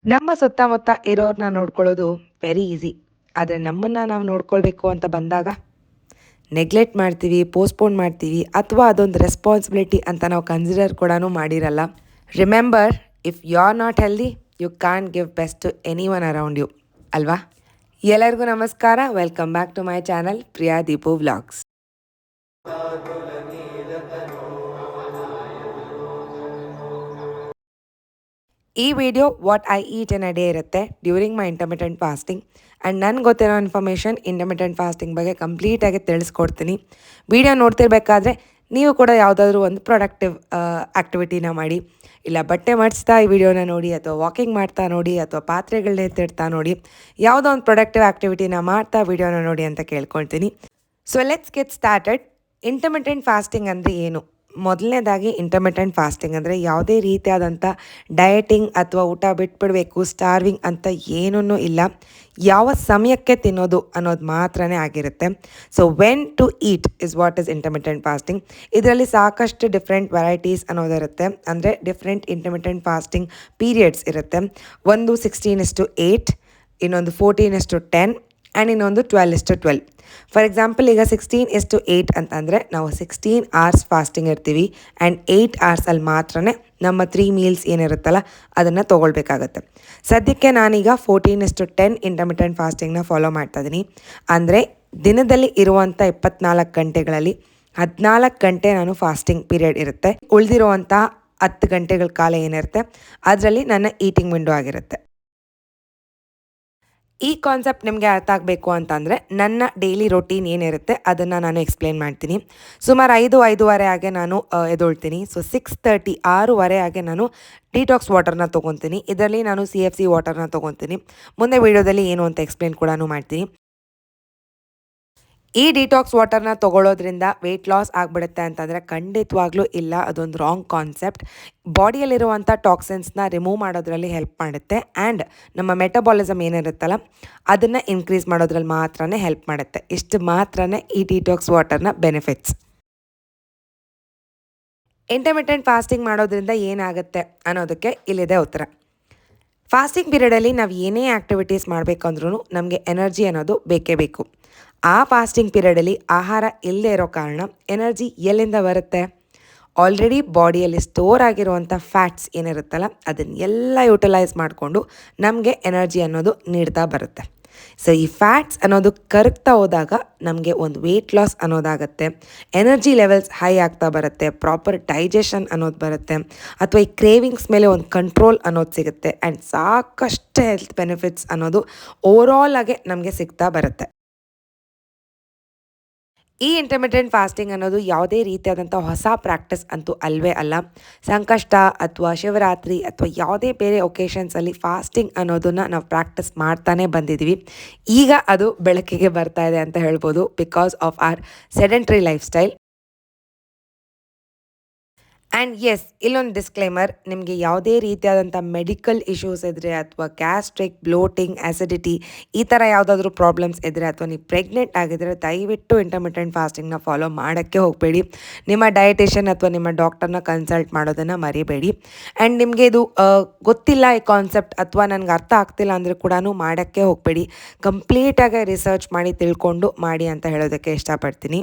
ನಮ್ಮ ಸುತ್ತಮುತ್ತ ಇರೋರ್ನ ನೋಡ್ಕೊಳ್ಳೋದು ವೆರಿ ಈಸಿ. ಆದರೆ ನಮ್ಮನ್ನು ನಾವು ನೋಡ್ಕೊಳ್ಬೇಕು ಅಂತ ಬಂದಾಗ ನೆಗ್ಲೆಕ್ಟ್ ಮಾಡ್ತೀವಿ, ಪೋಸ್ಟ್ಪೋನ್ ಮಾಡ್ತೀವಿ ಅಥವಾ ಅದೊಂದು ರೆಸ್ಪಾನ್ಸಿಬಿಲಿಟಿ ಅಂತ ನಾವು ಕನ್ಸಿಡರ್ ಕೂಡ ಮಾಡಿರಲ್ಲ. Remember, if you are not healthy you can give best to anyone around you, ಅಲ್ವಾ? ಎಲ್ಲರಿಗೂ ನಮಸ್ಕಾರ. Welcome back to my channel Priya Deepu vlogs. ಈ video what I eat in a day ಇರುತ್ತೆ during my intermittent fasting. And ನನಗೆ ಗೊತ್ತಿರೋ information intermittent fasting ಬಗ್ಗೆ ಕಂಪ್ಲೀಟಾಗಿ ತಿಳಿಸ್ಕೊಡ್ತೀನಿ. ವಿಡಿಯೋ ನೋಡ್ತಿರ್ಬೇಕಾದ್ರೆ ನೀವು ಕೂಡ ಯಾವುದಾದ್ರೂ ಒಂದು ಪ್ರೊಡಕ್ಟಿವ್ ಆ್ಯಕ್ಟಿವಿಟಿನ ಮಾಡಿ, ಇಲ್ಲ ಬಟ್ಟೆ ಮಡಿಸ್ತಾ ಈ ವಿಡಿಯೋನ ನೋಡಿ, ಅಥವಾ ವಾಕಿಂಗ್ ಮಾಡ್ತಾ ನೋಡಿ, ಅಥವಾ ಪಾತ್ರೆಗಳನ್ನ ಎತ್ತಿಡ್ತಾ ನೋಡಿ, ಯಾವುದೋ ಒಂದು ಪ್ರೊಡಕ್ಟಿವ್ ಆ್ಯಕ್ಟಿವಿಟಿನ ಮಾಡ್ತಾ ವಿಡಿಯೋನ ನೋಡಿ ಅಂತ ಕೇಳ್ಕೊಳ್ತೀನಿ. So let's get started. Intermittent fasting ಅಂದರೆ ಏನು? ಮೊದಲನೇದಾಗಿ ಇಂಟರ್ಮಿಟೆಂಟ್ ಫಾಸ್ಟಿಂಗ್ ಅಂದರೆ ಯಾವುದೇ ರೀತಿಯಾದಂಥ ಡಯಟಿಂಗ್ ಅಥವಾ ಊಟ ಬಿಟ್ಬಿಡಬೇಕು, ಸ್ಟಾರ್ವಿಂಗ್ ಅಂತ ಏನೂ ಇಲ್ಲ. ಯಾವ ಸಮಯಕ್ಕೆ ತಿನ್ನೋದು ಅನ್ನೋದು ಮಾತ್ರನೇ ಆಗಿರುತ್ತೆ. So when to eat is what is intermittent fasting. ಇದರಲ್ಲಿ ಸಾಕಷ್ಟು ಡಿಫ್ರೆಂಟ್ ವೆರೈಟೀಸ್ ಅನ್ನೋದಿರುತ್ತೆ. ಅಂದರೆ ಡಿಫ್ರೆಂಟ್ ಇಂಟರ್ಮಿಟೆಂಟ್ ಫಾಸ್ಟಿಂಗ್ ಪೀರಿಯಡ್ಸ್ ಇರುತ್ತೆ. ಒಂದು 16:8, ಇನ್ನೊಂದು 14:10 ಆ್ಯಂಡ್ ಇನ್ನೊಂದು 12:12. ಫಾರ್ ಎಕ್ಸಾಂಪಲ್, ಈಗ 16:8 ಅಂತಂದರೆ ನಾವು 16 hours ಫಾಸ್ಟಿಂಗ್ ಇರ್ತೀವಿ ಆ್ಯಂಡ್ 8 hours ಮಾತ್ರ ನಮ್ಮ 3 meals ಏನಿರುತ್ತಲ್ಲ ಅದನ್ನು ತೊಗೊಳ್ಬೇಕಾಗತ್ತೆ. ಸದ್ಯಕ್ಕೆ ನಾನೀಗ 14:10 ಇಂಟರ್ಮಿಟೆಂಟ್ ಫಾಸ್ಟಿಂಗ್ನ ಫಾಲೋ ಮಾಡ್ತಾಯಿದ್ದೀನಿ. ಅಂದರೆ ದಿನದಲ್ಲಿ ಇರುವಂಥ 24 ಗಂಟೆಗಳಲ್ಲಿ 14 ಗಂಟೆ ನಾನು ಫಾಸ್ಟಿಂಗ್ ಪೀರಿಯಡ್ ಇರುತ್ತೆ. ಉಳಿದಿರುವಂಥ 10 ಗಂಟೆಗಳ ಕಾಲ ಏನಿರುತ್ತೆ ಅದರಲ್ಲಿ ನನ್ನ ಈಟಿಂಗ್ ವಿಂಡೋ ಆಗಿರುತ್ತೆ. ಈ ಕಾನ್ಸೆಪ್ಟ್ ನಿಮಗೆ ಅರ್ಥ ಆಗಬೇಕು ಅಂತಂದರೆ ನನ್ನ ಡೈಲಿ ರೊಟೀನ್ ಏನಿರುತ್ತೆ ಅದನ್ನು ನಾನು ಎಕ್ಸ್ಪ್ಲೇನ್ ಮಾಡ್ತೀನಿ. ಸುಮಾರು 5-5:30 ಆಗೆ ನಾನು ಎದ್ದೇಳ್ತೀನಿ. ಸೊ 6:30 6:30 ಆಗೆ ನಾನು ಡಿಟಾಕ್ಸ್ ವಾಟರ್ನ ತೊಗೊತೀನಿ. ಇದರಲ್ಲಿ ನಾನು CFC ವಾಟರ್ನ ತೊಗೊತೀನಿ. ಮುಂದೆ ವಿಡಿಯೋದಲ್ಲಿ ಏನು ಅಂತ ಎಕ್ಸ್ಪ್ಲೇನ್ ಕೂಡ ಮಾಡ್ತೀನಿ. ಈ ಡಿಟಾಕ್ಸ್ ವಾಟರ್ನ ತೊಗೊಳ್ಳೋದ್ರಿಂದ ವೆಯ್ಟ್ ಲಾಸ್ ಆಗಿಬಿಡುತ್ತೆ ಅಂತಂದರೆ ಖಂಡಿತವಾಗ್ಲೂ ಇಲ್ಲ, ಅದೊಂದು ರಾಂಗ್ ಕಾನ್ಸೆಪ್ಟ್. ಬಾಡಿಯಲ್ಲಿರುವಂಥ ಟಾಕ್ಸಿನ್ಸ್ನ ರಿಮೂವ್ ಮಾಡೋದ್ರಲ್ಲಿ ಹೆಲ್ಪ್ ಮಾಡುತ್ತೆ ಆ್ಯಂಡ್ ನಮ್ಮ ಮೆಟಬಾಲಿಸಮ್ ಏನಿರುತ್ತಲ್ಲ ಅದನ್ನು ಇನ್ಕ್ರೀಸ್ ಮಾಡೋದ್ರಲ್ಲಿ ಮಾತ್ರನೇ ಹೆಲ್ಪ್ ಮಾಡುತ್ತೆ. ಇಷ್ಟು ಮಾತ್ರನೇ ಈ ಡಿಟಾಕ್ಸ್ ವಾಟರ್ನ ಬೆನಿಫಿಟ್ಸ್. ಇಂಟರ್ಮಿಟೆಂಟ್ ಫಾಸ್ಟಿಂಗ್ ಮಾಡೋದ್ರಿಂದ ಏನಾಗುತ್ತೆ ಅನ್ನೋದಕ್ಕೆ ಇಲ್ಲಿದೆ ಉತ್ತರ. ಫಾಸ್ಟಿಂಗ್ ಪೀರಿಯಡಲ್ಲಿ ನಾವು ಏನೇ ಆ್ಯಕ್ಟಿವಿಟೀಸ್ ಮಾಡಬೇಕಂದ್ರೂ ನಮಗೆ ಎನರ್ಜಿ ಅನ್ನೋದು ಬೇಕೇ ಬೇಕು. ಆ ಫಾಸ್ಟಿಂಗ್ ಪೀರಿಯಡಲ್ಲಿ ಆಹಾರ ಇಲ್ಲದೆ ಇರೋ ಕಾರಣ ಎನರ್ಜಿ ಎಲ್ಲಿಂದ ಬರುತ್ತೆ? ಆಲ್ರೆಡಿ ಬಾಡಿಯಲ್ಲಿ ಸ್ಟೋರ್ ಆಗಿರುವಂಥ ಫ್ಯಾಟ್ಸ್ ಏನಿರುತ್ತಲ್ಲ ಅದನ್ನೆಲ್ಲ ಯುಟಿಲೈಸ್ ಮಾಡಿಕೊಂಡು ನಮಗೆ ಎನರ್ಜಿ ಅನ್ನೋದು ನೀಡ್ತಾ ಬರುತ್ತೆ. ಸೊ ಈ ಫ್ಯಾಟ್ಸ್ ಅನ್ನೋದು ಕರಗ್ತಾ ಹೋದಾಗ ನಮಗೆ ಒಂದು ವೆಯ್ಟ್ ಲಾಸ್ ಅನ್ನೋದಾಗುತ್ತೆ, ಎನರ್ಜಿ ಲೆವೆಲ್ಸ್ ಹೈ ಆಗ್ತಾ ಬರುತ್ತೆ, ಪ್ರಾಪರ್ ಡೈಜೆಷನ್ ಅನ್ನೋದು ಬರುತ್ತೆ, ಅಥವಾ ಈ ಕ್ರೇವಿಂಗ್ಸ್ ಮೇಲೆ ಒಂದು ಕಂಟ್ರೋಲ್ ಅನ್ನೋದು ಸಿಗುತ್ತೆ ಆ್ಯಂಡ್ ಸಾಕಷ್ಟು ಹೆಲ್ತ್ ಬೆನಿಫಿಟ್ಸ್ ಅನ್ನೋದು ಓವರಾಲ್ ಆಗಿ ನಮಗೆ ಸಿಗ್ತಾ ಬರುತ್ತೆ. ಈ ಇಂಟರ್ಮಿಟೆಂಟ್ ಫಾಸ್ಟಿಂಗ್ ಅನ್ನೋದು ಯಾವುದೇ ರೀತಿಯಾದಂಥ ಹೊಸ ಪ್ರಾಕ್ಟೀಸ್ ಅಂತೂ ಅಲ್ವೇ ಅಲ್ಲ. ಸಂಕಷ್ಟ ಅಥವಾ ಶಿವರಾತ್ರಿ ಅಥವಾ ಯಾವುದೇ ಬೇರೆ ಒಕೇಶನ್ಸಲ್ಲಿ ಫಾಸ್ಟಿಂಗ್ ಅನ್ನೋದನ್ನು ನಾವು ಪ್ರಾಕ್ಟೀಸ್ ಮಾಡ್ತಾನೆ ಬಂದಿದ್ದೀವಿ. ಈಗ ಅದು ಬೆಳಕಿಗೆ ಬರ್ತಾ ಇದೆ ಅಂತ ಹೇಳ್ಬೋದು, because of our sedentary life style. And yes, ಇಲ್ಲೊಂದು ಡಿಸ್ಕ್ಲೇಮರ್, ನಿಮಗೆ ಯಾವುದೇ ರೀತಿಯಾದಂಥ ಮೆಡಿಕಲ್ ಇಶ್ಯೂಸ್ ಇದ್ದರೆ ಅಥವಾ ಗ್ಯಾಸ್ಟ್ರಿಕ್, ಬ್ಲೋಟಿಂಗ್, ಆ್ಯಸಿಡಿಟಿ ಈ ಥರ ಯಾವುದಾದ್ರೂ ಪ್ರಾಬ್ಲಮ್ಸ್ ಇದ್ದರೆ ಅಥವಾ ನೀವು ಪ್ರೆಗ್ನೆಂಟ್ ಆಗಿದ್ದರೆ ದಯವಿಟ್ಟು ಇಂಟರ್ಮಿಟೆಂಟ್ ಫಾಸ್ಟಿಂಗ್ನ ಫಾಲೋ ಮಾಡೋಕ್ಕೆ ಹೋಗಬೇಡಿ. ನಿಮ್ಮ ಡಯಟಿಷಿಯನ್ ಅಥವಾ ನಿಮ್ಮ ಡಾಕ್ಟರ್ನ ಕನ್ಸಲ್ಟ್ ಮಾಡೋದನ್ನು ಮರಿಬೇಡಿ. ಆ್ಯಂಡ್ ನಿಮಗೆ ಇದು ಗೊತ್ತಿಲ್ಲ ಈ ಕಾನ್ಸೆಪ್ಟ್ ಅಥವಾ ನನಗೆ ಅರ್ಥ ಆಗ್ತಿಲ್ಲ ಅಂದರೆ ಕೂಡ ಮಾಡೋಕ್ಕೆ ಹೋಗಬೇಡಿ. ಕಂಪ್ಲೀಟಾಗಿ ರಿಸರ್ಚ್ ಮಾಡಿ ತಿಳ್ಕೊಂಡು ಮಾಡಿ ಅಂತ ಹೇಳೋದಕ್ಕೆ ಇಷ್ಟಪಡ್ತೀನಿ.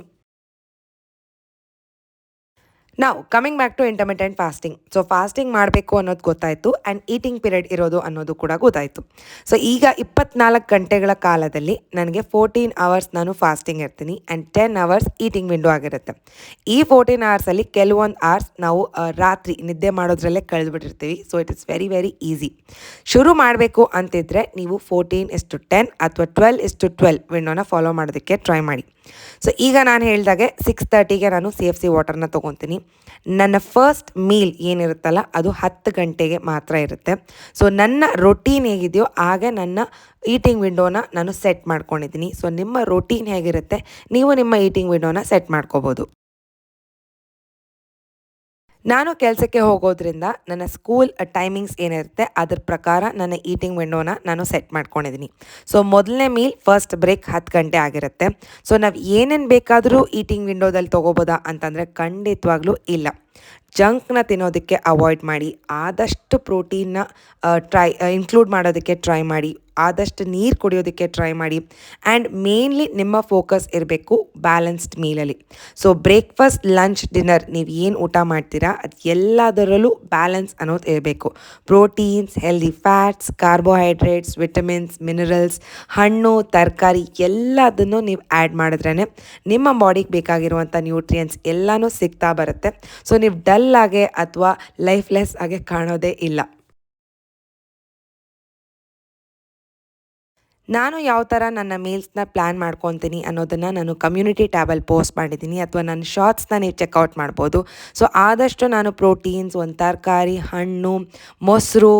ನಾವು coming back to intermittent fasting. So fasting ಮಾಡಬೇಕು ಅನ್ನೋದು ಗೊತ್ತಾಯಿತು ಆ್ಯಂಡ್ ಈಟಿಂಗ್ ಪೀರಿಯಡ್ ಇರೋದು ಅನ್ನೋದು ಕೂಡ ಗೊತ್ತಾಯಿತು. ಸೊ ಈಗ 24 ಗಂಟೆಗಳ ಕಾಲದಲ್ಲಿ ನನಗೆ 14 hours ನಾನು ಫಾಸ್ಟಿಂಗ್ ಇರ್ತೀನಿ ಆ್ಯಂಡ್ 10 hours ಈಟಿಂಗ್ ವಿಂಡೋ ಆಗಿರುತ್ತೆ. ಈ 14 hoursಲ್ಲಿ ಕೆಲವೊಂದು ಅವರ್ಸ್ ನಾವು ರಾತ್ರಿ ನಿದ್ದೆ ಮಾಡೋದ್ರಲ್ಲೇ ಕಳೆದುಬಿಟ್ಟಿರ್ತೀವಿ. So it is very very easy. ಶುರು ಮಾಡಬೇಕು ಅಂತಿದ್ದರೆ ನೀವು 14:10 ಅಥವಾ 12:12 ವಿಂಡೋನ ಫಾಲೋ ಮಾಡೋದಕ್ಕೆ ಟ್ರೈ ಮಾಡಿ. ಸೊ ಈಗ ನಾನು ಹೇಳಿದಾಗೆ 6:30ಗೆ ನಾನು CFC ವಾಟರ್ನ ತೊಗೊತೀನಿ. ನನ್ನ ಫಸ್ಟ್ ಮೀಲ್ ಏನಿರುತ್ತಲ್ಲ ಅದು 10 ಗಂಟೆಗೆ ಮಾತ್ರ ಇರುತ್ತೆ. ಸೊ ನನ್ನ ರೊಟೀನ್ ಹೇಗಿದೆಯೋ ಹಾಗೆ ನನ್ನ ಈಟಿಂಗ್ ವಿಂಡೋನ ನಾನು ಸೆಟ್ ಮಾಡ್ಕೊಂಡಿದ್ದೀನಿ. ಸೊ ನಿಮ್ಮ ರೊಟೀನ್ ಹೇಗಿರುತ್ತೆ ನೀವು ನಿಮ್ಮ ಈಟಿಂಗ್ ವಿಂಡೋನ ಸೆಟ್ ಮಾಡ್ಕೋಬೋದು. ನಾನು ಕೆಲಸಕ್ಕೆ ಹೋಗೋದ್ರಿಂದ ನನ್ನ ಸ್ಕೂಲ್ ಟೈಮಿಂಗ್ಸ್ ಏನಿರುತ್ತೆ ಅದ್ರ ಪ್ರಕಾರ ನನ್ನ ಈಟಿಂಗ್ ವಿಂಡೋನ ನಾನು ಸೆಟ್ ಮಾಡ್ಕೊಂಡಿದ್ದೀನಿ. ಸೊ ಮೊದಲನೇ ಮೀಲ್ ಫಸ್ಟ್ ಬ್ರೇಕ್ 10 ಗಂಟೆ ಆಗಿರುತ್ತೆ. ಸೊ ನಾವು ಏನೇನು ಬೇಕಾದರೂ ಈಟಿಂಗ್ ವಿಂಡೋದಲ್ಲಿ ತೊಗೋಬೋದಾ ಅಂತಂದರೆ ಖಂಡಿತವಾಗ್ಲೂ ಇಲ್ಲ. ಜಂಕ್ನ ತಿನ್ನೋದಕ್ಕೆ ಅವಾಯ್ಡ್ ಮಾಡಿ, ಆದಷ್ಟು ಪ್ರೋಟೀನ್ನ ಇನ್ಕ್ಲೂಡ್ ಮಾಡೋದಕ್ಕೆ ಟ್ರೈ ಮಾಡಿ, ಆದಷ್ಟು ನೀರು ಕುಡಿಯೋದಕ್ಕೆ ಟ್ರೈ ಮಾಡಿ. ಆ್ಯಂಡ್ ಮೇನ್ಲಿ ನಿಮ್ಮ ಫೋಕಸ್ ಇರಬೇಕು ಬ್ಯಾಲೆನ್ಸ್ಡ್ ಮೀಲಲ್ಲಿ. ಸೊ ಬ್ರೇಕ್ಫಾಸ್ಟ್, ಲಂಚ್, ಡಿನ್ನರ್ ನೀವು ಏನು ಊಟ ಮಾಡ್ತೀರಾ ಅದು ಎಲ್ಲದರಲ್ಲೂ ಬ್ಯಾಲೆನ್ಸ್ ಅನ್ನೋದು ಇರಬೇಕು. Proteins, healthy fats, carbohydrates, vitamins, minerals, ಹಣ್ಣು, ತರಕಾರಿ ಎಲ್ಲದನ್ನು ನೀವು ಆ್ಯಡ್ ಮಾಡಿದ್ರೇ ನಿಮ್ಮ ಬಾಡಿಗೆ ಬೇಕಾಗಿರುವಂಥ ನ್ಯೂಟ್ರಿಯೆಂಟ್ಸ್ ಎಲ್ಲನೂ ಸಿಗ್ತಾ ಬರುತ್ತೆ. ಸೊ ನೀವು ಡಲ್ ಆಗಿ ಅಥವಾ ಲೈಫ್ಲೆಸ್ ಆಗಿ ಕಾಣೋದೇ ಇಲ್ಲ. ನಾನು ಯಾವ ಥರ ನನ್ನ ಮೀಲ್ಸ್ನ ಪ್ಲ್ಯಾನ್ ಮಾಡ್ಕೊತೀನಿ ಅನ್ನೋದನ್ನು ನಾನು ಕಮ್ಯುನಿಟಿ ಟ್ಯಾಬಲ್ಲಿ ಪೋಸ್ಟ್ ಮಾಡಿದ್ದೀನಿ, ಅಥವಾ ನನ್ನ ಶಾರ್ಟ್ಸ್ನ ನೀವು ಚೆಕ್ಔಟ್ ಮಾಡ್ಬೋದು. ಸೊ ಆದಷ್ಟು ನಾನು ಪ್ರೋಟೀನ್ಸ್, ಒಂದು ತರಕಾರಿ, ಹಣ್ಣು, ಮೊಸರು,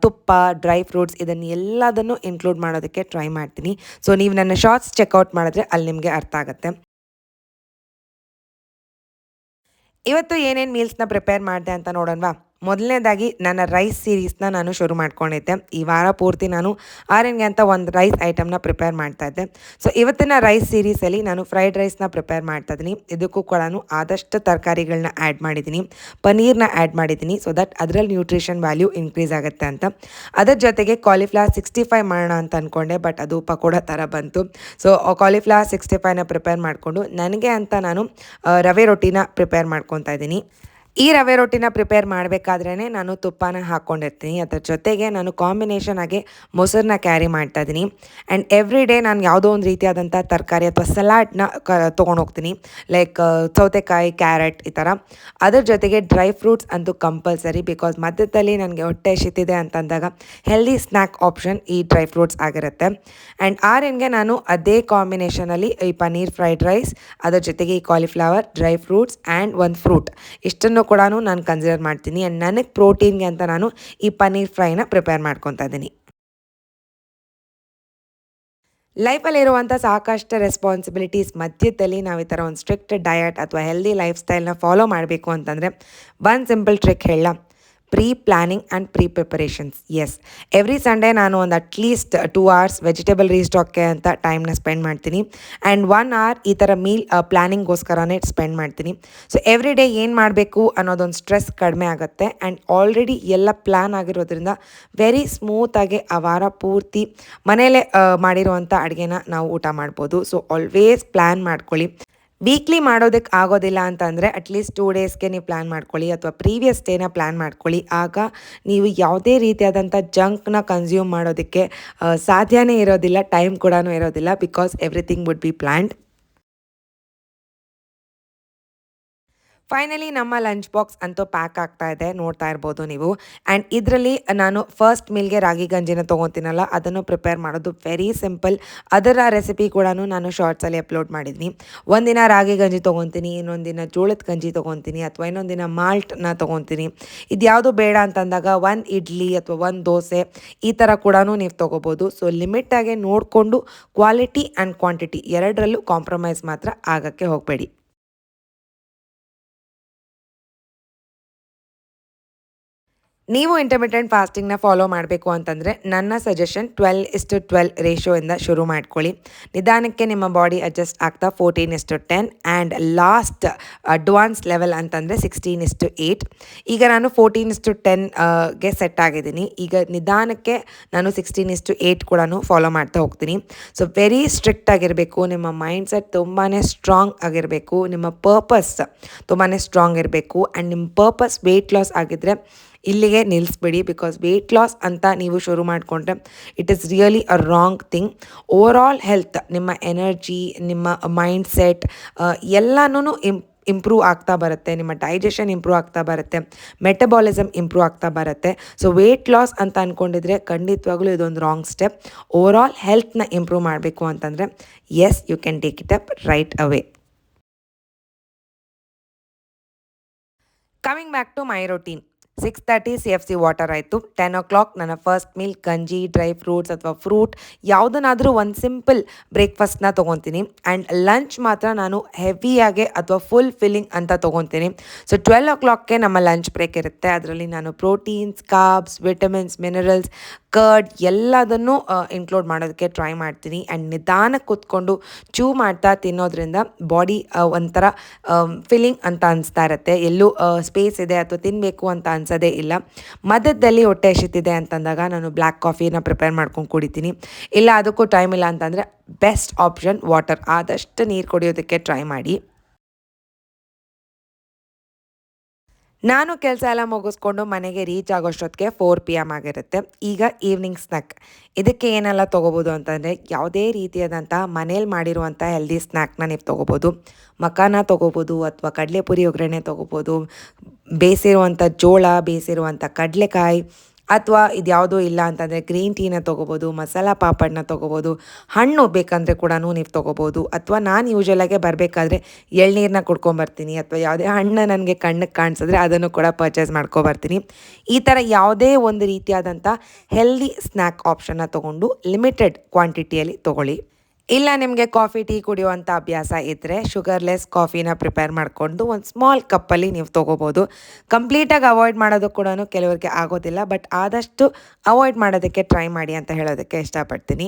ತುಪ್ಪ, ಡ್ರೈ ಫ್ರೂಟ್ಸ್ ಇದನ್ನು ಎಲ್ಲದನ್ನು ಇನ್ಕ್ಲೂಡ್ ಮಾಡೋದಕ್ಕೆ ಟ್ರೈ ಮಾಡ್ತೀನಿ. ಸೊ ನೀವು ನನ್ನ ಶಾರ್ಟ್ಸ್ ಚೆಕ್ಔಟ್ ಮಾಡಿದ್ರೆ ಅಲ್ಲಿ ನಿಮಗೆ ಅರ್ಥ ಆಗುತ್ತೆ. ಇವತ್ತು ಏನೇನು ಮೀಲ್ಸ್ನ ಪ್ರಿಪೇರ್ ಮಾಡಿದೆ ಅಂತ ನೋಡೋಣವಾ. ಮೊದಲನೇದಾಗಿ ನನ್ನ ರೈಸ್ ಸೀರೀಸ್ನ ನಾನು ಶುರು ಮಾಡ್ಕೊಂಡಿದ್ದೆ. ಈ ವಾರ ಪೂರ್ತಿ ನಾನು ಆರ್ಯನ್ಗೆ ಅಂತ ಒಂದು ರೈಸ್ ಐಟಮ್ನ ಪ್ರಿಪೇರ್ ಮಾಡ್ತಾಯಿದ್ದೆ. ಸೊ ಇವತ್ತಿನ ರೈಸ್ ಸೀರೀಸಲ್ಲಿ ನಾನು ಫ್ರೈಡ್ ರೈಸ್ನ ಪ್ರಿಪೇರ್ ಮಾಡ್ತಾಯಿದ್ದೀನಿ. ಇದಕ್ಕೂ ಕೂಡ ನಾನು ಆದಷ್ಟು ತರಕಾರಿಗಳನ್ನ ಆ್ಯಡ್ ಮಾಡಿದ್ದೀನಿ, ಪನ್ನೀರ್ನ ಆ್ಯಡ್ ಮಾಡಿದ್ದೀನಿ, ಸೊ ದಟ್ ಅದರಲ್ಲಿ ನ್ಯೂಟ್ರಿಷನ್ ವ್ಯಾಲ್ಯೂ ಇನ್ಕ್ರೀಸ್ ಆಗುತ್ತೆ ಅಂತ. ಅದರ ಜೊತೆಗೆ ಕಾಲಿಫ್ಲವರ್ 65 ಮಾಡೋಣ ಅಂತ ಅಂದ್ಕೊಂಡೆ, ಬಟ್ ಅದು ಪಕೋಡ ಥರ ಬಂತು. ಸೊ ಕಾಲಿಫ್ಲವರ್ 65ನ ಪ್ರಿಪೇರ್ ಮಾಡಿಕೊಂಡು ನನಗೆ ಅಂತ ನಾನು ರವೆ ರೊಟ್ಟಿನ ಪ್ರಿಪೇರ್ ಮಾಡ್ಕೊತಾ ಇದ್ದೀನಿ. ಈ ರವೆ ರೊಟ್ಟಿನ ಪ್ರಿಪೇರ್ ಮಾಡಬೇಕಾದ್ರೇ ನಾನು ತುಪ್ಪನ ಹಾಕ್ಕೊಂಡಿರ್ತೀನಿ. ಅದರ ಜೊತೆಗೆ ನಾನು ಕಾಂಬಿನೇಷನ್ ಆಗಿ ಮೊಸರನ್ನ ಕ್ಯಾರಿ ಮಾಡ್ತಾ ಇದ್ದೀನಿ. ಆ್ಯಂಡ್ ಎವ್ರಿ ಡೇ ನಾನು ಯಾವುದೋ ಒಂದು ರೀತಿಯಾದಂಥ ತರಕಾರಿ ಅಥವಾ ಸಲಾಡ್ನ ತೊಗೊಂಡೋಗ್ತೀನಿ, ಲೈಕ್ ಸೌತೆಕಾಯಿ, ಕ್ಯಾರೆಟ್ ಈ ಥರ. ಅದ್ರ ಜೊತೆಗೆ ಡ್ರೈ ಫ್ರೂಟ್ಸ್ ಅಂತೂ ಕಂಪಲ್ಸರಿ, ಬಿಕಾಸ್ ಮಧ್ಯದಲ್ಲಿ ನನಗೆ ಹೊಟ್ಟೆ ಹಸಿತಿದೆ ಅಂತಂದಾಗ ಹೆಲ್ದಿ ಸ್ನ್ಯಾಕ್ ಆಪ್ಷನ್ ಈ ಡ್ರೈ ಫ್ರೂಟ್ಸ್ ಆಗಿರುತ್ತೆ. ಆ್ಯಂಡ್ ಆರ್ಯನ್ಗೆ ನಾನು ಅದೇ ಕಾಂಬಿನೇಷನಲ್ಲಿ ಈ ಪನ್ನೀರ್ ಫ್ರೈಡ್ ರೈಸ್, ಅದರ ಜೊತೆಗೆ ಈ ಕಾಲಿಫ್ಲವರ್, ಡ್ರೈ ಫ್ರೂಟ್ಸ್ ಆ್ಯಂಡ್ ಒಂದು ಫ್ರೂಟ್ ಇಷ್ಟನ್ನು ಕೂಡ ನಾನು ಕನ್ಸಿಡರ್ ಮಾಡ್ತೀನಿ. ಆ್ಯಂಡ್ ನನಗೆ ಪ್ರೋಟೀನ್ಗೆ ಅಂತ ನಾನು ಈ ಪನ್ನೀರ್ ಫ್ರೈನ ಪ್ರಿಪೇರ್ ಮಾಡ್ಕೊತಾ ಇದ್ದೀನಿ. ಲೈಫಲ್ಲಿರುವಂಥ ಸಾಕಷ್ಟು ರೆಸ್ಪಾನ್ಸಿಬಿಲಿಟೀಸ್ ಮಧ್ಯದಲ್ಲಿ ನಾವು ಈ ಥರ ಒಂದು ಸ್ಟ್ರಿಕ್ಟ್ ಡಯಟ್ ಅಥವಾ ಹೆಲ್ದಿ ಲೈಫ್ ಸ್ಟೈಲ್ನ ಫಾಲೋ ಮಾಡಬೇಕು ಅಂತಂದರೆ ಒಂದು ಸಿಂಪಲ್ ಟ್ರಿಕ್ ಹೇಳ, pre planning and pre preparations. Yes, every Sunday ನಾನು ಒಂದು ಅಟ್ಲೀಸ್ಟ್ 2 hours ವೆಜಿಟೇಬಲ್ ರೀಸ್ಟಾಕ್ಗೆ ಅಂತ ಟೈಮ್ನ ಸ್ಪೆಂಡ್ ಮಾಡ್ತೀನಿ. ಆ್ಯಂಡ್ 1 hour ಈ ಥರ ಮೀಲ್ ಪ್ಲ್ಯಾನಿಂಗ್ಗೋಸ್ಕರನೇ ಸ್ಪೆಂಡ್ ಮಾಡ್ತೀನಿ. ಸೊ ಎವ್ರಿ ಡೇ ಏನು ಮಾಡಬೇಕು ಅನ್ನೋದೊಂದು ಸ್ಟ್ರೆಸ್ ಕಡಿಮೆ ಆಗುತ್ತೆ. ಆ್ಯಂಡ್ ಆಲ್ರೆಡಿ ಎಲ್ಲ ಪ್ಲ್ಯಾನ್ ಆಗಿರೋದ್ರಿಂದ ವೆರಿ ಸ್ಮೂತಾಗಿ ಆ ವಾರ ಪೂರ್ತಿ ಮನೇಲೇ ಮಾಡಿರುವಂಥ ಅಡುಗೆನ ನಾವು ಊಟ ಮಾಡ್ಬೋದು. ಸೊ ಆಲ್ವೇಸ್ ಪ್ಲ್ಯಾನ್ ಮಾಡ್ಕೊಳ್ಳಿ. ವೀಕ್ಲಿ ಮಾಡೋದಕ್ಕೆ ಆಗೋದಿಲ್ಲ ಅಂತಂದರೆ ಅಟ್ಲೀಸ್ಟ್ 2 daysಗೆ ನೀವು ಪ್ಲ್ಯಾನ್ ಮಾಡ್ಕೊಳ್ಳಿ, ಅಥವಾ ಪ್ರೀವಿಯಸ್ ಡೇನ ಪ್ಲ್ಯಾನ್ ಮಾಡ್ಕೊಳ್ಳಿ. ಆಗ ನೀವು ಯಾವುದೇ ರೀತಿಯಾದಂಥ ಜಂಕ್ನ ಕನ್ಸ್ಯೂಮ್ ಮಾಡೋದಕ್ಕೆ ಸಾಧ್ಯನೇ ಇರೋದಿಲ್ಲ, ಟೈಮ್ ಕೂಡ ಇರೋದಿಲ್ಲ, because everything would be planned. Finally ನಮ್ಮ ಲಂಚ್ ಬಾಕ್ಸ್ ಅಂತೂ ಪ್ಯಾಕ್ ಆಗ್ತಾ ಇದೆ, ನೋಡ್ತಾ ಇರ್ಬೋದು ನೀವು. ಆ್ಯಂಡ್ ಇದರಲ್ಲಿ ನಾನು ಫಸ್ಟ್ ಮೀಲ್ಗೆ ರಾಗಿ ಗಂಜಿನ ತೊಗೊತೀನಲ್ಲ, ಅದನ್ನು ಪ್ರಿಪೇರ್ ಮಾಡೋದು ವೆರಿ ಸಿಂಪಲ್. ಅದರ ರೆಸಿಪಿ ಕೂಡ ನಾನು ಶಾರ್ಟ್ಸಲ್ಲಿ ಅಪ್ಲೋಡ್ ಮಾಡಿದ್ದೀನಿ. ಒಂದಿನ ರಾಗಿ ಗಂಜಿ ತೊಗೊತೀನಿ, ಇನ್ನೊಂದು ದಿನ ಜೋಳದ ಗಂಜಿ ತೊಗೊತೀನಿ, ಅಥವಾ ಇನ್ನೊಂದು ದಿನ ಮಾಲ್ಟ್ನ ತೊಗೊತೀನಿ. ಇದು ಯಾವುದು ಬೇಡ ಅಂತಂದಾಗ 1 ಇಡ್ಲಿ ಅಥವಾ 1 ದೋಸೆ ಈ ಥರ ಕೂಡ ನೀವು ತೊಗೋಬೋದು. ಸೊ ಲಿಮಿಟಾಗೆ ನೋಡಿಕೊಂಡು ಕ್ವಾಲಿಟಿ ಆ್ಯಂಡ್ ಕ್ವಾಂಟಿಟಿ ಎರಡರಲ್ಲೂ ಕಾಂಪ್ರಮೈಸ್ ಮಾತ್ರ ಆಗೋಕ್ಕೆ ಹೋಗಬೇಡಿ. ನೀವು ಇಂಟರ್ಮಿಟೆಂಟ್ ಫಾಸ್ಟಿಂಗ್ನ ಫಾಲೋ ಮಾಡಬೇಕು ಅಂತಂದರೆ ನನ್ನ ಸಜೆಷನ್ 12:12 ರೇಷಿಯೋಯಿಂದ ಶುರು ಮಾಡ್ಕೊಳ್ಳಿ. ನಿಧಾನಕ್ಕೆ ನಿಮ್ಮ ಬಾಡಿ ಅಡ್ಜಸ್ಟ್ ಆಗ್ತಾ 14:10 ಆ್ಯಂಡ್ ಲಾಸ್ಟ್ ಅಡ್ವಾನ್ಸ್ ಲೆವೆಲ್ ಅಂತಂದರೆ 16:8. ಈಗ ನಾನು 14:10ಗೆ ಸೆಟ್ ಆಗಿದ್ದೀನಿ. ಈಗ ನಿಧಾನಕ್ಕೆ ನಾನು 16:8 ಕೂಡ ಫಾಲೋ ಮಾಡ್ತಾ ಹೋಗ್ತೀನಿ. ಸೊ ವೆರಿ ಸ್ಟ್ರಿಕ್ಟ್ ಆಗಿರಬೇಕು, ನಿಮ್ಮ ಮೈಂಡ್ ಸೆಟ್ ತುಂಬಾ ಸ್ಟ್ರಾಂಗ್ ಆಗಿರಬೇಕು, ನಿಮ್ಮ ಪರ್ಪಸ್ ತುಂಬಾ ಸ್ಟ್ರಾಂಗ್ ಇರಬೇಕು. ಆ್ಯಂಡ್ ನಿಮ್ಮ ಪರ್ಪಸ್ ವೆಯ್ಟ್ ಲಾಸ್ ಆಗಿದ್ದರೆ ಇಲ್ಲಿಗೆ ನಿಲ್ಲಿಸ್ಬಿಡಿ, ಬಿಕಾಸ್ ವೆಯ್ಟ್ ಲಾಸ್ ಅಂತ ನೀವು ಶುರು ಮಾಡಿಕೊಂಡ್ರೆ it is really a wrong thing. Overall health, ನಿಮ್ಮ ಎನರ್ಜಿ, ನಿಮ್ಮ ಮೈಂಡ್ ಸೆಟ್ ಎಲ್ಲನೂ ಇಂಪ್ರೂವ್ ಆಗ್ತಾ ಬರುತ್ತೆ, ನಿಮ್ಮ ಡೈಜೆಷನ್ ಇಂಪ್ರೂವ್ ಆಗ್ತಾ ಬರುತ್ತೆ, ಮೆಟಬಾಲಿಸಮ್ ಇಂಪ್ರೂವ್ ಆಗ್ತಾ ಬರುತ್ತೆ. ಸೊ ವೆಯ್ಟ್ ಲಾಸ್ ಅಂತ ಅಂದ್ಕೊಂಡಿದ್ರೆ ಖಂಡಿತವಾಗ್ಲೂ ಇದೊಂದು ರಾಂಗ್ ಸ್ಟೆಪ್. ಓವರಾಲ್ ಹೆಲ್ತ್ನ ಇಂಪ್ರೂವ್ ಮಾಡಬೇಕು ಅಂತಂದರೆ yes, you can take it up right away. Coming back to my routine, 6:30 CFC water ಆಯಿತು. 10 o'clock ನನ್ನ ಫಸ್ಟ್ ಮೀಲ್ ಗಂಜಿ, ಡ್ರೈ ಫ್ರೂಟ್ಸ್ ಅಥವಾ ಫ್ರೂಟ್ ಯಾವುದನ್ನಾದರೂ ಒಂದು ಸಿಂಪಲ್ ಬ್ರೇಕ್ಫಾಸ್ಟ್ನ ತೊಗೊತೀನಿ. ಆ್ಯಂಡ್ ಲಂಚ್ ಮಾತ್ರ ನಾನು ಹೆವಿಯಾಗೆ ಅಥವಾ ಫುಲ್ ಫಿಲ್ಲಿಂಗ್ ಅಂತ ತೊಗೊತೀನಿ. ಸೊ 12 o'clockಗೆ ನಮ್ಮ ಲಂಚ್ ಬ್ರೇಕ್ ಇರುತ್ತೆ. ಅದರಲ್ಲಿ ನಾನು proteins, carbs, vitamins, minerals curd ಎಲ್ಲದನ್ನು ಇನ್ಕ್ಲೂಡ್ ಮಾಡೋದಕ್ಕೆ ಟ್ರೈ ಮಾಡ್ತೀನಿ. ಆ್ಯಂಡ್ ನಿಧಾನಕ್ಕೆ ಕೂತ್ಕೊಂಡು ಚೂ ಮಾಡ್ತಾ ತಿನ್ನೋದ್ರಿಂದ ಬಾಡಿ ಒಂಥರ ಫಿಲ್ಲಿಂಗ್ ಅಂತ ಅನಿಸ್ತಾ ಇರುತ್ತೆ. ಎಲ್ಲೂ ಸ್ಪೇಸ್ ಇದೆ ಅಥವಾ ತಿನ್ನಬೇಕು ಅಂತ ಅನ್ಸೋದೇ ಇಲ್ಲ. ಮಧ್ಯದಲ್ಲಿ ಹೊಟ್ಟೆ ಹಸಿತಿದೆ ಅಂತಂದಾಗ ನಾನು ಬ್ಲ್ಯಾಕ್ ಕಾಫಿನ ಪ್ರಿಪೇರ್ ಮಾಡ್ಕೊಂಡು ಕುಡಿತೀನಿ. ಇಲ್ಲ ಅದಕ್ಕೂ ಟೈಮ್ ಇಲ್ಲ ಅಂತಂದರೆ ಬೆಸ್ಟ್ ಆಪ್ಷನ್ ವಾಟರ್. ಆದಷ್ಟು ನೀರು ಕುಡಿಯೋದಕ್ಕೆ ಟ್ರೈ ಮಾಡಿ. ನಾನು ಕೆಲಸ ಎಲ್ಲ ಮುಗಿಸ್ಕೊಂಡು ಮನೆಗೆ ರೀಚ್ ಆಗೋಷ್ಟೊತ್ತಿಗೆ 4 PM ಆಗಿರುತ್ತೆ. ಈಗ ಈವ್ನಿಂಗ್ ಸ್ನ್ಯಾಕ್. ಇದಕ್ಕೆ ಏನೆಲ್ಲ ತೊಗೋಬೋದು ಅಂತಂದರೆ, ಯಾವುದೇ ರೀತಿಯಾದಂಥ ಮನೇಲಿ ಮಾಡಿರುವಂಥ ಹೆಲ್ದಿ ಸ್ನ್ಯಾಕ್ನ ನೀವು ತೊಗೋಬೋದು. ಮಕಾನ ತೊಗೋಬೋದು ಅಥವಾ ಕಡಲೆಪುರಿ ಒಗ್ಗರಣೆ ತೊಗೋಬೋದು, ಬೇಯಿಸಿರುವಂಥ ಜೋಳ, ಬೇಯಿಸಿರುವಂಥ ಕಡಲೆಕಾಯಿ, ಅಥವಾ ಇದು ಯಾವುದೂ ಇಲ್ಲ ಅಂತಂದರೆ ಗ್ರೀನ್ ಟೀನ ತೊಗೋಬೋದು, ಮಸಾಲ ಪಾಪಡನ್ನ ತೊಗೋಬೋದು, ಹಣ್ಣು ಬೇಕಂದರೆ ಕೂಡ ನೀವು ತೊಗೋಬೋದು. ಅಥವಾ ನಾನು ಯೂಶ್ವಲಾಗೆ ಬರಬೇಕಾದ್ರೆ ಎಳ್ನೀರನ್ನ ಕುಡ್ಕೊಂಬರ್ತೀನಿ, ಅಥವಾ ಯಾವುದೇ ಹಣ್ಣು ನನಗೆ ಕಣ್ಣಿಗೆ ಕಾಣಿಸಿದ್ರೆ ಅದನ್ನು ಕೂಡ ಪರ್ಚೇಸ್ ಮಾಡ್ಕೊಬರ್ತೀನಿ. ಈ ಥರ ಯಾವುದೇ ಒಂದು ರೀತಿಯಾದಂಥ ಹೆಲ್ದಿ ಸ್ನ್ಯಾಕ್ ಆಪ್ಷನ್ನ ತೊಗೊಂಡು ಲಿಮಿಟೆಡ್ ಕ್ವಾಂಟಿಟಿಯಲ್ಲಿ ತೊಗೊಳ್ಳಿ. ಇಲ್ಲ ನಿಮಗೆ ಕಾಫಿ ಟೀ ಕುಡಿಯುವಂಥ ಅಭ್ಯಾಸ ಇದ್ದರೆ ಶುಗರ್ಲೆಸ್ ಕಾಫಿನ ಪ್ರಿಪೇರ್ ಮಾಡಿಕೊಂಡು ಒಂದು ಸ್ಮಾಲ್ ಕಪ್ಪಲ್ಲಿ ನೀವು ತೊಗೋಬೋದು. ಕಂಪ್ಲೀಟಾಗಿ ಅವಾಯ್ಡ್ ಮಾಡೋದು ಕೂಡ ಕೆಲವರಿಗೆ ಆಗೋದಿಲ್ಲ, ಬಟ್ ಆದಷ್ಟು ಅವಾಯ್ಡ್ ಮಾಡೋದಕ್ಕೆ ಟ್ರೈ ಮಾಡಿ ಅಂತ ಹೇಳೋದಕ್ಕೆ ಇಷ್ಟಪಡ್ತೀನಿ.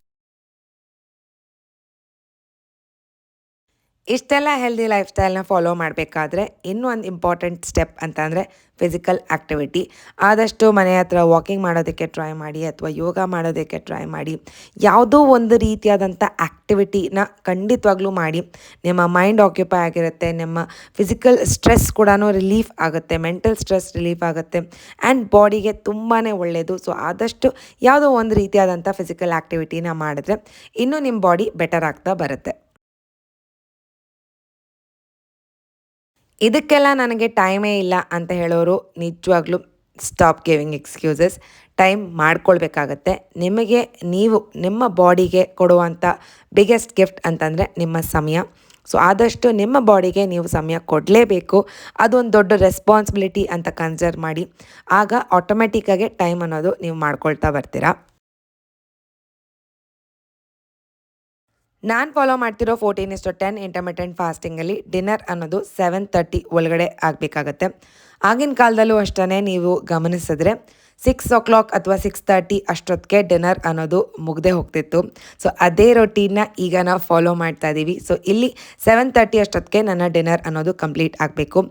ಇಷ್ಟೆಲ್ಲ ಹೆಲ್ದಿ ಲೈಫ್ ಸ್ಟೈಲ್ನ ಫಾಲೋ ಮಾಡಬೇಕಾದ್ರೆ ಇನ್ನೂ ಒಂದು ಇಂಪಾರ್ಟೆಂಟ್ ಸ್ಟೆಪ್ ಅಂತಂದರೆ ಫಿಸಿಕಲ್ ಆ್ಯಕ್ಟಿವಿಟಿ. ಆದಷ್ಟು ಮನೆ ಹತ್ರ ವಾಕಿಂಗ್ ಮಾಡೋದಕ್ಕೆ ಟ್ರೈ ಮಾಡಿ ಅಥವಾ ಯೋಗ ಮಾಡೋದಕ್ಕೆ ಟ್ರೈ ಮಾಡಿ. ಯಾವುದೋ ಒಂದು ರೀತಿಯಾದಂಥ ಆ್ಯಕ್ಟಿವಿಟಿನ ಖಂಡಿತವಾಗ್ಲೂ ಮಾಡಿ. ನಿಮ್ಮ ಮೈಂಡ್ ಆಕ್ಯುಪೈ ಆಗಿರುತ್ತೆ, ನಿಮ್ಮ ಫಿಸಿಕಲ್ ಸ್ಟ್ರೆಸ್ ಕೂಡ ರಿಲೀಫ್ ಆಗುತ್ತೆ, ಮೆಂಟಲ್ ಸ್ಟ್ರೆಸ್ ರಿಲೀಫ್ ಆಗುತ್ತೆ, ಆ್ಯಂಡ್ ಬಾಡಿಗೆ ತುಂಬಾ ಒಳ್ಳೆಯದು. ಸೊ ಆದಷ್ಟು ಯಾವುದೋ ಒಂದು ರೀತಿಯಾದಂಥ ಫಿಸಿಕಲ್ ಆ್ಯಕ್ಟಿವಿಟಿನ ಮಾಡಿದ್ರೆ ಇನ್ನೂ ನಿಮ್ಮ ಬಾಡಿ ಬೆಟರ್ ಆಗ್ತಾ ಬರುತ್ತೆ. ಇದಕ್ಕೆಲ್ಲ ನನಗೆ ಟೈಮೇ ಇಲ್ಲ ಅಂತ ಹೇಳೋರು ನಿಜವಾಗ್ಲೂ ಸ್ಟಾಪ್ ಗಿವಿಂಗ್ ಎಕ್ಸ್ಕ್ಯೂಸಸ್. ಟೈಮ್ ಮಾಡ್ಕೊಳ್ಬೇಕಾಗತ್ತೆ. ನಿಮಗೆ ನೀವು ನಿಮ್ಮ ಬಾಡಿಗೆ ಕೊಡುವಂಥ ಬಿಗ್ಗೆಸ್ಟ್ ಗಿಫ್ಟ್ ಅಂತಂದರೆ ನಿಮ್ಮ ಸಮಯ. ಸೊ ಆದಷ್ಟು ನಿಮ್ಮ ಬಾಡಿಗೆ ನೀವು ಸಮಯ ಕೊಡಲೇಬೇಕು. ಅದೊಂದು ದೊಡ್ಡ ರೆಸ್ಪಾನ್ಸಿಬಿಲಿಟಿ ಅಂತ ಕನ್ಸಿಡರ್ ಮಾಡಿ. ಆಗ ಆಟೋಮೆಟಿಕ್ಕಾಗಿ ಟೈಮ್ ಅನ್ನೋದು ನೀವು ಮಾಡ್ಕೊಳ್ತಾ ಬರ್ತೀರಾ. ನಾನು ಫಾಲೋ ಮಾಡ್ತಿರೋ 14:10 ಇಂಟರ್ಮಿಟೆಂಟ್ ಫಾಸ್ಟಿಂಗಲ್ಲಿ ಡಿನ್ನರ್ ಅನ್ನೋದು 7:30 ಒಳಗಡೆ ಆಗಬೇಕಾಗತ್ತೆ. ಆಗಿನ ಕಾಲದಲ್ಲೂ ಅಷ್ಟೇ ನೀವು ಗಮನಿಸಿದ್ರೆ 6 ಅಥವಾ 6:30 ಅಷ್ಟೊತ್ತಿಗೆ ಡಿನ್ನರ್ ಅನ್ನೋದು ಮುಗ್ದೇ ಹೋಗ್ತಿತ್ತು. ಸೊ ಅದೇ ರೊಟೀನ್ನ ಈಗ ನಾವು ಫಾಲೋ ಮಾಡ್ತಾ ಇದ್ದೀವಿ. ಸೊ ಇಲ್ಲಿ 7:30 ಅಷ್ಟೊತ್ತಿಗೆ ನನ್ನ ಡಿನ್ನರ್ ಅನ್ನೋದು ಕಂಪ್ಲೀಟ್ ಆಗಬೇಕು.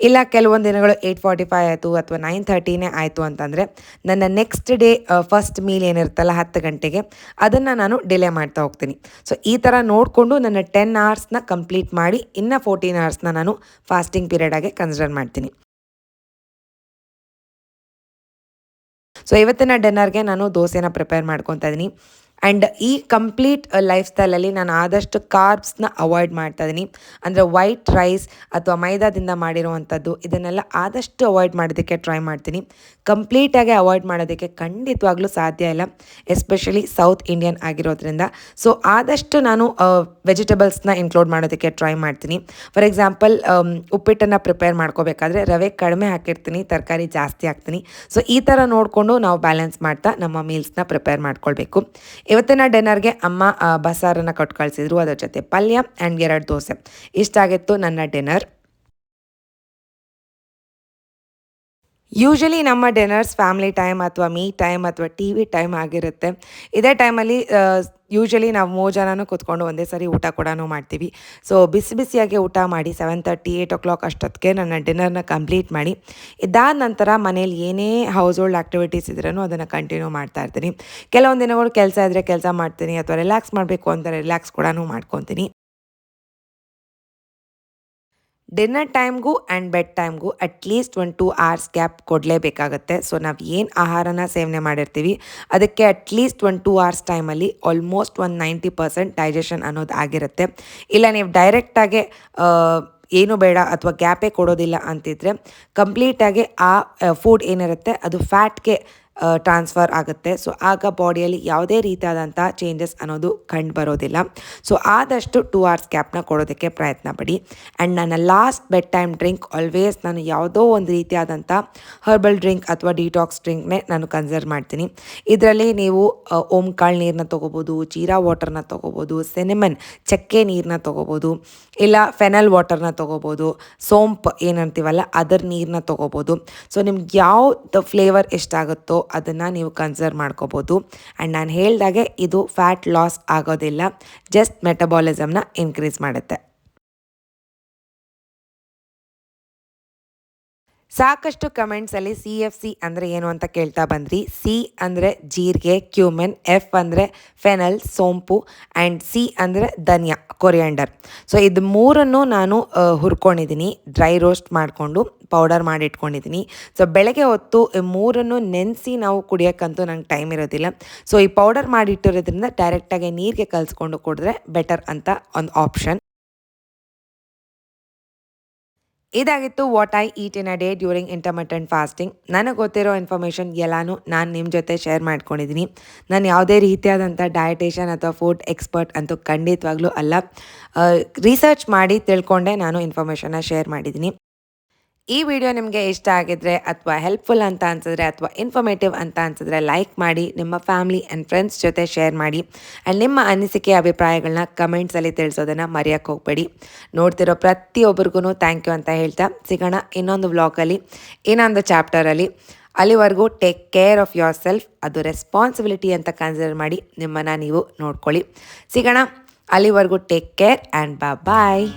ಇಲ್ಲ ಕೆಲವೊಂದು ದಿನಗಳು 8:45 ಆಯಿತು ಅಥವಾ 9:30ನೇ ಆಯಿತು ಅಂತಂದರೆ ನನ್ನ ನೆಕ್ಸ್ಟ್ ಡೇ ಫಸ್ಟ್ ಮೀಲ್ ಏನಿರುತ್ತಲ್ಲ 10 ಗಂಟೆಗೆ ಅದನ್ನು ನಾನು ಡಿಲೇ ಮಾಡ್ತಾ ಹೋಗ್ತೀನಿ. ಸೊ ಈ ಥರ ನೋಡಿಕೊಂಡು ನನ್ನ 10 ಅವರ್ಸ್ನ ಕಂಪ್ಲೀಟ್ ಮಾಡಿ ಇನ್ನು 14 ಅವರ್ಸ್ನ ನಾನು ಫಾಸ್ಟಿಂಗ್ ಪೀರಿಯಡಾಗೆ ಕನ್ಸಿಡರ್ ಮಾಡ್ತೀನಿ. ಸೊ ಇವತ್ತಿನ ಡಿನ್ನರ್ಗೆ ನಾನು ದೋಸೆನ ಪ್ರಿಪೇರ್ ಮಾಡ್ಕೊತಾ ಇದ್ದೀನಿ. ಆ್ಯಂಡ್ ಈ ಕಂಪ್ಲೀಟ್ ಲೈಫ್ ಸ್ಟೈಲಲ್ಲಿ ನಾನು ಆದಷ್ಟು ಕಾರ್ಬ್ಸ್ನ ಅವಾಯ್ಡ್ ಮಾಡ್ತಾ ಇದ್ದೀನಿ. ಅಂದರೆ ವೈಟ್ ರೈಸ್ ಅಥವಾ ಮೈದಾದಿಂದ ಮಾಡಿರುವಂಥದ್ದು ಇದನ್ನೆಲ್ಲ ಆದಷ್ಟು ಅವಾಯ್ಡ್ ಮಾಡೋದಕ್ಕೆ ಟ್ರೈ ಮಾಡ್ತೀನಿ. ಕಂಪ್ಲೀಟಾಗಿ ಅವಾಯ್ಡ್ ಮಾಡೋದಕ್ಕೆ ಖಂಡಿತವಾಗ್ಲೂ ಸಾಧ್ಯ ಇಲ್ಲ, ಎಸ್ಪೆಷಲಿ ಸೌತ್ ಇಂಡಿಯನ್ ಆಗಿರೋದ್ರಿಂದ. ಸೊ ಆದಷ್ಟು ನಾನು ವೆಜಿಟೇಬಲ್ಸ್ನ ಇನ್ಕ್ಲೂಡ್ ಮಾಡೋದಕ್ಕೆ ಟ್ರೈ ಮಾಡ್ತೀನಿ. ಫಾರ್ ಎಕ್ಸಾಂಪಲ್ ಉಪ್ಪಿಟ್ಟನ್ನು ಪ್ರಿಪೇರ್ ಮಾಡ್ಕೋಬೇಕಾದ್ರೆ ರವೆ ಕಡಿಮೆ ಹಾಕಿರ್ತೀನಿ, ತರಕಾರಿ ಜಾಸ್ತಿ ಹಾಕ್ತೀನಿ. ಸೊ ಈ ಥರ ನೋಡಿಕೊಂಡು ನಾವು ಬ್ಯಾಲೆನ್ಸ್ ಮಾಡ್ತಾ ನಮ್ಮ ಮೀಲ್ಸ್ನ ಪ್ರಿಪೇರ್ ಮಾಡ್ಕೊಳ್ಬೇಕು. ಇವತ್ತಿನ ಡಿನ್ನರ್ಗೆ ಅಮ್ಮ ಬಸಾರನ್ನು ಕೊಟ್ಟು ಕಳಿಸಿದ್ರು, ಅದರ ಜೊತೆ ಪಲ್ಯ ಆ್ಯಂಡ್ 2 ದೋಸೆ. ಇಷ್ಟಾಗಿತ್ತು ನನ್ನ ಡಿನ್ನರ್. ಯೂಶ್ವಲಿ ನಮ್ಮ ಡಿನ್ನರ್ಸ್ ಫ್ಯಾಮ್ಲಿ ಟೈಮ್ ಅಥವಾ ಮೀ ಟೈಮ್ ಅಥವಾ ಟಿ ವಿ ಟೈಮ್ ಆಗಿರುತ್ತೆ. ಇದೇ ಟೈಮಲ್ಲಿ ಯೂಶ್ವಲಿ ನಾವು 3 ಜನನೂ ಕೂತ್ಕೊಂಡು ಒಂದೇ ಸಾರಿ ಊಟ ಕೂಡ ಮಾಡ್ತೀವಿ. ಸೊ ಬಿಸಿ ಬಿಸಿಯಾಗಿ ಊಟ ಮಾಡಿ 7:30 8 ಅಷ್ಟೊತ್ತಿಗೆ ನನ್ನ ಡಿನ್ನರ್ನ ಕಂಪ್ಲೀಟ್ ಮಾಡಿ ಇದಾದ ನಂತರ ಮನೇಲಿ ಏನೇ ಹೌಸ್ ಹೋಲ್ಡ್ ಆ್ಯಕ್ಟಿವಿಟೀಸ್ ಇದ್ರೂ ಅದನ್ನು ಕಂಟಿನ್ಯೂ ಮಾಡ್ತಾ ಇರ್ತೀನಿ. ಕೆಲವೊಂದು ದಿನಗಳು ಕೆಲಸ ಇದ್ದರೆ ಕೆಲಸ ಮಾಡ್ತೀನಿ, ಅಥವಾ ರಿಲ್ಯಾಕ್ಸ್ ಮಾಡಬೇಕು ಅಂತ ರಿಲ್ಯಾಕ್ಸ್ ಕೂಡ ಮಾಡ್ಕೊತೀನಿ. ಡಿನ್ನರ್ ಟೈಮ್ಗೂ ಆ್ಯಂಡ್ ಬೆಡ್ ಟೈಮ್ಗೂ ಅಟ್ಲೀಸ್ಟ್ 2 ಅವರ್ಸ್ ಗ್ಯಾಪ್ ಕೊಡಲೇಬೇಕಾಗತ್ತೆ. ಸೊ ನಾವು ಏನು ಆಹಾರನ ಸೇವನೆ ಮಾಡಿರ್ತೀವಿ ಅದಕ್ಕೆ ಅಟ್ಲೀಸ್ಟ್ 2 ಅವರ್ಸ್ ಟೈಮಲ್ಲಿ ಆಲ್ಮೋಸ್ಟ್ 90% ಡೈಜೆಷನ್ ಅನ್ನೋದು ಆಗಿರುತ್ತೆ. ಇಲ್ಲ ನೀವು ಡೈರೆಕ್ಟಾಗೆ ಏನು ಬೇಡ ಅಥವಾ ಗ್ಯಾಪೇ ಕೊಡೋದಿಲ್ಲ ಅಂತಿದ್ರೆ ಕಂಪ್ಲೀಟಾಗಿ ಆ ಫುಡ್ ಏನಿರುತ್ತೆ ಅದು ಫ್ಯಾಟ್ಗೆ ಟ್ರಾನ್ಸ್ಫರ್ ಆಗುತ್ತೆ. ಸೊ ಆಗ ಬಾಡಿಯಲ್ಲಿ ಯಾವುದೇ ರೀತಿಯಾದಂಥ ಚೇಂಜಸ್ ಅನ್ನೋದು ಕಂಡು ಬರೋದಿಲ್ಲ. ಸೊ ಆದಷ್ಟು 2 ಅವರ್ಸ್ ಗ್ಯಾಪ್ನ ಕೊಡೋದಕ್ಕೆ ಪ್ರಯತ್ನ ಪಡಿ. ಆ್ಯಂಡ್ ನನ್ನ last bed time drink always ನಾನು ಯಾವುದೋ ಒಂದು ರೀತಿಯಾದಂಥ ಹರ್ಬಲ್ ಡ್ರಿಂಕ್ ಅಥವಾ ಡಿಟಾಕ್ಸ್ ಡ್ರಿಂಕ್ನೇ ನಾನು ಕನ್ಸಿಡರ್ ಮಾಡ್ತೀನಿ. ಇದರಲ್ಲಿ ನೀವು ಓಂಕಾಳು ನೀರನ್ನ ತೊಗೋಬೋದು, ಜೀರಾ ವಾಟರ್ನ ತೊಗೋಬೋದು, ಸಿನೆಮನ್ ಚಕ್ಕೆ ನೀರನ್ನ ತೊಗೋಬೋದು, ಇಲ್ಲ ಫೆನಲ್ ವಾಟರ್ನ ತೊಗೋಬೋದು, ಸೋಂಪು ಏನಂತೀವಲ್ಲ ಅದರ ನೀರನ್ನ ತೊಗೋಬೋದು. ಸೊ ನಿಮ್ಗೆ ಯಾವ್ದು ಫ್ಲೇವರ್ ಇಷ್ಟ ಆಗುತ್ತೋ ಅದನ್ನು ನೀವು ಕನ್ಸಿಡರ್ ಮಾಡ್ಕೋಬೋದು. ಆ್ಯಂಡ್ ನಾನು ಹೇಳ್ದಾಗೆ ಇದು ಫ್ಯಾಟ್ ಲಾಸ್ ಆಗೋದಿಲ್ಲ, ಜಸ್ಟ್ ಮೆಟಬಾಲಿಸಮ್ನ ಇನ್ಕ್ರೀಸ್ ಮಾಡುತ್ತೆ. ಸಾಕಷ್ಟು ಕಮೆಂಟ್ಸಲ್ಲಿ CFC ಅಂದರೆ ಏನು ಅಂತ ಕೇಳ್ತಾ ಬಂದ್ರಿ. C ಅಂದರೆ ಜೀರಿಗೆ, ಕ್ಯೂಮೆನ್, F ಅಂದರೆ ಫೆನಲ್, ಸೋಂಪು, ಆ್ಯಂಡ್ C ಅಂದರೆ ಧನಿಯಾ, ಕೊರಿಯಾಂಡರ್. ಸೊ ಇದು ಮೂರನ್ನು ನಾನು ಹುರ್ಕೊಂಡಿದ್ದೀನಿ, ಡ್ರೈ ರೋಸ್ಟ್ ಮಾಡಿಕೊಂಡು ಪೌಡರ್ ಮಾಡಿ ಇಟ್ಕೊಂಡಿದ್ದೀನಿ. ಸೊ ಬೆಳಗ್ಗೆ ಹೊತ್ತು ಮೂರನ್ನು ನೆನೆಸಿ ನಾವು ಕುಡಿಯೋಕ್ಕಂತೂ ನಂಗೆ ಟೈಮ್ ಇರೋದಿಲ್ಲ. ಸೊ ಈ ಪೌಡರ್ ಮಾಡಿಟ್ಟಿರೋದ್ರಿಂದ ಡೈರೆಕ್ಟಾಗಿ ನೀರಿಗೆ ಕಲಿಸ್ಕೊಂಡು ಕುಡಿದ್ರೆ ಬೆಟರ್ ಅಂತ ಒಂದು ಆಪ್ಷನ್. ಇದಾಗಿತ್ತು what I eat in a day during intermittent fasting. ನನಗೆ ಗೊತ್ತಿರೋ ಇನ್ಫಾರ್ಮೇಷನ್ ಎಲ್ಲನೂ ನಾನು ನಿಮ್ಮ ಜೊತೆ ಶೇರ್ ಮಾಡ್ಕೊಂಡಿದ್ದೀನಿ. ನಾನು ಯಾವುದೇ ರೀತಿಯಾದಂಥ ಡಯಟೇಷನ್ ಅಥವಾ ಫುಡ್ ಎಕ್ಸ್ಪರ್ಟ್ ಅಂತೂ ಖಂಡಿತವಾಗ್ಲೂ ಅಲ್ಲ. ರಿಸರ್ಚ್ ಮಾಡಿ ತಿಳ್ಕೊಂಡೆ ನಾನು ಇನ್ಫಾರ್ಮೇಷನ್ನ ಶೇರ್ ಮಾಡಿದ್ದೀನಿ. ಈ ವಿಡಿಯೋ ನಿಮಗೆ ಇಷ್ಟ ಆಗಿದ್ರೆ ಅಥವಾ ಹೆಲ್ಪ್ಫುಲ್ ಅಂತ ಅನಿಸಿದ್ರೆ ಅಥವಾ ಇನ್ಫಾರ್ಮೇಟಿವ್ ಅಂತ ಅನಿಸಿದ್ರೆ ಲೈಕ್ ಮಾಡಿ, ನಿಮ್ಮ ಫ್ಯಾಮಿಲಿ ಆ್ಯಂಡ್ ಫ್ರೆಂಡ್ಸ್ ಜೊತೆ ಶೇರ್ ಮಾಡಿ, ಆ್ಯಂಡ್ ನಿಮ್ಮ ಅನಿಸಿಕೆ ಅಭಿಪ್ರಾಯಗಳನ್ನ ಕಮೆಂಟ್ಸಲ್ಲಿ ತಿಳಿಸೋದನ್ನು ಮರೆಯೋಕ್ಕೆ ಹೋಗಬೇಡಿ. ನೋಡ್ತಿರೋ ಪ್ರತಿಯೊಬ್ಬರಿಗೂ ಥ್ಯಾಂಕ್ ಯು ಅಂತ ಹೇಳ್ತಾ ಸಿಗೋಣ ಇನ್ನೊಂದು ವ್ಲಾಗಲ್ಲಿ, ಇನ್ನೊಂದು ಚಾಪ್ಟರಲ್ಲಿ. ಅಲ್ಲಿವರೆಗೂ take care of your self. ಅದು ರೆಸ್ಪಾನ್ಸಿಬಿಲಿಟಿ ಅಂತ ಕನ್ಸಿಡರ್ ಮಾಡಿ ನಿಮ್ಮನ್ನು ನೀವು ನೋಡ್ಕೊಳ್ಳಿ. ಸಿಗೋಣ, ಅಲ್ಲಿವರೆಗೂ ಟೇಕ್ ಕೇರ್ ಆ್ಯಂಡ್ ಬಾಯ್.